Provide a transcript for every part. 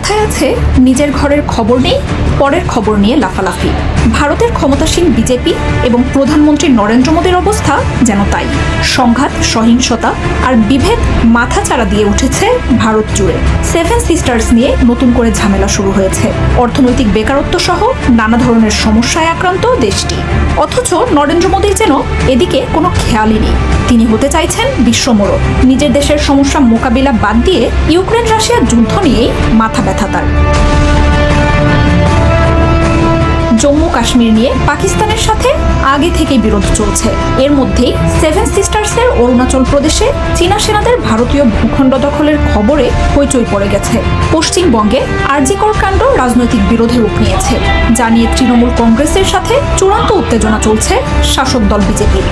কথায় আছে, নিজের ঘরের খবর নেই, পরের খবর নিয়ে লাফালাফি। ভারতের ক্ষমতাসীন বিজেপি এবং প্রধানমন্ত্রী নরেন্দ্র মোদীর অবস্থা যেন তাই। সংঘাত, সহিংসতা আর বিভেদ মাথাচাড়া দিয়ে উঠেছে ভারত জুড়ে। সেভেন সিস্টার্স নিয়ে নতুন করে ঝামেলা শুরু হয়েছে। অর্থনৈতিক বেকারত্ব সহ নানা ধরনের সমস্যায় আক্রান্ত দেশটি। অথচ নরেন্দ্র মোদীর যেন এদিকে কোনো খেয়ালই নেই। তিনি হতে চাইছেন বিশ্বমোড়ল। নিজের দেশের সমস্যা মোকাবিলা বাদ দিয়ে ইউক্রেন রাশিয়ার যুদ্ধ নিয়েই মাথা ব্যথা তার। জম্মু কাশ্মীর নিয়ে পাকিস্তানের সাথে আগে থেকেই বিরোধ চলছে। এর মধ্যেই সেভেন সিস্টার্সের অরুণাচল প্রদেশে চীনা সেনাদের ভারতীয় ভূখণ্ড দখলের খবরে হইচই পড়ে গেছে। পশ্চিমবঙ্গে আরজিকর কাণ্ড রাজনৈতিক বিরোধে রূপ নিয়েছে, যা নিয়ে তৃণমূল কংগ্রেসের সাথে চূড়ান্ত উত্তেজনা চলছে শাসক দল বিজেপির।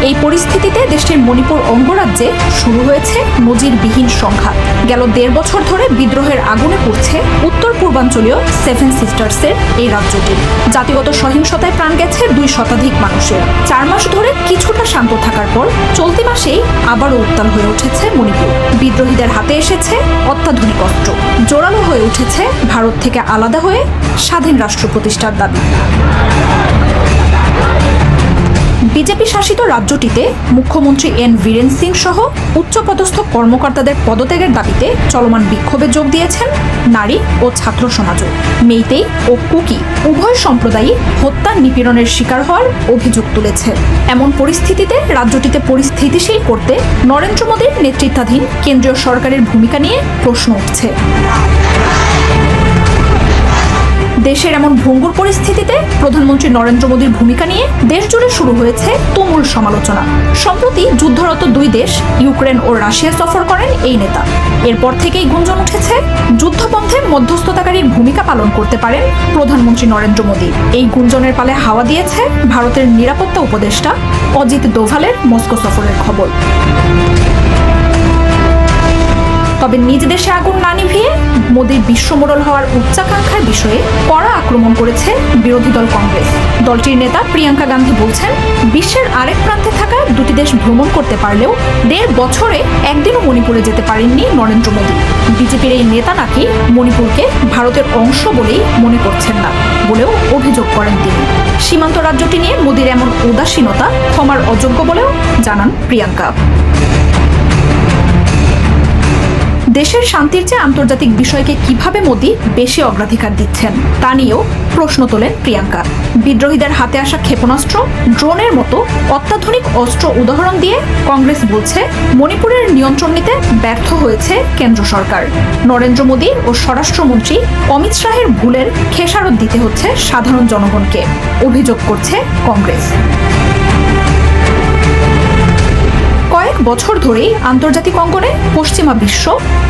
এই পরিস্থিতিতে দেশটির মণিপুর অঙ্গরাজ্যে শুরু হয়েছে নজিরবিহীন সংঘাত। গেল ১.৫ বছর ধরে বিদ্রোহের আগুনে পড়ছে উত্তর পূর্বাঞ্চলীয় সেভেন সিস্টার্সের এই রাজ্যটি। জাতিগত সহিংসতায় প্রাণ গেছে ২ শতাধিক মানুষের। ৪ মাস ধরে কিছুটা শান্ত থাকার পর চলতি মাসেই আবারও উত্তাল হয়ে উঠেছে মণিপুর। বিদ্রোহীদের হাতে এসেছে অত্যাধুনিক অস্ত্র। জোরালো হয়ে উঠেছে ভারত থেকে আলাদা হয়ে স্বাধীন রাষ্ট্র প্রতিষ্ঠার দাবি। বিজেপি শাসিত রাজ্যটিতে মুখ্যমন্ত্রী এন বীরেন সিং সহ উচ্চপদস্থ কর্মকর্তাদের পদত্যাগের দাবিতে চলমান বিক্ষোভে যোগ দিয়েছেন নারী ও ছাত্র সমাজও। মেইতেই ও কুকি উভয় সম্প্রদায়ই হত্যা নিপীড়নের শিকার হওয়ার অভিযোগ তুলেছে। এমন পরিস্থিতিতে রাজ্যটিতে পরিস্থিতিশীল করতে নরেন্দ্র মোদীর নেতৃত্বাধীন কেন্দ্রীয় সরকারের ভূমিকা নিয়ে প্রশ্ন উঠছে। দেশের এমন ভঙ্গুর পরিস্থিতিতে প্রধানমন্ত্রী নরেন্দ্র মোদীর ভূমিকা নিয়ে দেশ জুড়ে শুরু হয়েছে তুমুল সমালোচনা। সম্প্রতি যুদ্ধরত ২ দেশ ইউক্রেন ও রাশিয়া সফর করেন এই নেতা। এরপর থেকেই গুঞ্জন উঠেছে যুদ্ধপন্থে মধ্যস্থতাকারীর ভূমিকা পালন করতে পারেন প্রধানমন্ত্রী নরেন্দ্র মোদী। এই গুঞ্জনের পালে হাওয়া দিয়েছে ভারতের নিরাপত্তা উপদেষ্টা অজিত দোভালের মস্কো সফরের খবর। তবে নিজ দেশে আগুন না নিভিয়ে মোদীর বিশ্বমোড়ল হওয়ার উচ্চাকাঙ্ক্ষার বিষয়ে কড়া আক্রমণ করেছে বিরোধী দল কংগ্রেস। দলটির নেতা প্রিয়াঙ্কা গান্ধী বলছেন, বিশ্বের আরেক প্রান্তে থাকা ২টি দেশ ভ্রমণ করতে পারলেও ১.৫ বছরে একদিনও মণিপুরে যেতে পারেননি নরেন্দ্র মোদী। বিজেপির এই নেতা নাকি মণিপুরকে ভারতের অংশ বলেই মনে করছেন না বলেও অভিযোগ করেন তিনি। সীমান্ত রাজ্যটি নিয়ে মোদীর এমন উদাসীনতা ক্ষমার অযোগ্য বলেও জানান প্রিয়াঙ্কা। দেশের শান্তির চেয়ে আন্তর্জাতিক বিষয়কে কিভাবে মোদী বেশি অগ্রাধিকার দিচ্ছেন তা নিয়েও প্রশ্ন তোলেন প্রিয়াঙ্কা। বিদ্রোহীদের হাতে আসা ক্ষেপণাস্ত্র, ড্রোনের মতো অত্যাধুনিক অস্ত্র উদাহরণ দিয়ে কংগ্রেস বলছে মণিপুরের নিয়ন্ত্রণ নিতে ব্যর্থ হয়েছে কেন্দ্র সরকার। নরেন্দ্র মোদী ও স্বরাষ্ট্রমন্ত্রী অমিত শাহের ভুলের খেসারত দিতে হচ্ছে সাধারণ জনগণকে, অভিযোগ করছে কংগ্রেস। কয়েক বছর ধরেই আন্তর্জাতিক অঙ্গনে পশ্চিমা বিশ্ব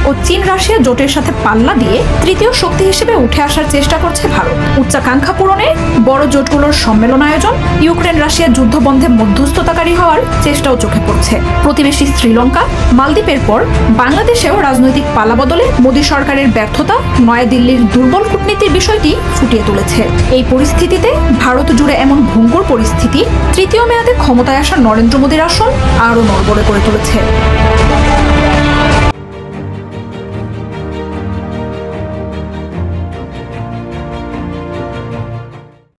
ও চীন রাশিয়া জোটের সাথে পাল্লা দিয়ে তৃতীয় শক্তি হিসেবে উঠে আসার চেষ্টা করছে ভারত। উচ্চাকাঙ্ক্ষা পূরণে বড় জোটগুলোর সম্মেলন আয়োজন, ইউক্রেন রাশিয়া যুদ্ধ বন্ধে মধ্যস্থতাকারী হওয়ার চেষ্টাও চোখে পড়ছে। প্রতিবেশী শ্রীলঙ্কা, মালদ্বীপের পর বাংলাদেশেও রাজনৈতিক পালাবদলে মোদী সরকারের ব্যর্থতা নয়াদিল্লির দুর্বল কূটনীতির বিষয়টি ফুটিয়ে তুলেছে। এই পরিস্থিতিতে ভারত জুড়ে এমন ভঙ্গুর পরিস্থিতি তৃতীয় মেয়াদে ক্ষমতায় আসা নরেন্দ্র মোদীর আসন আরও নড়বড়ে করে তুলেছে।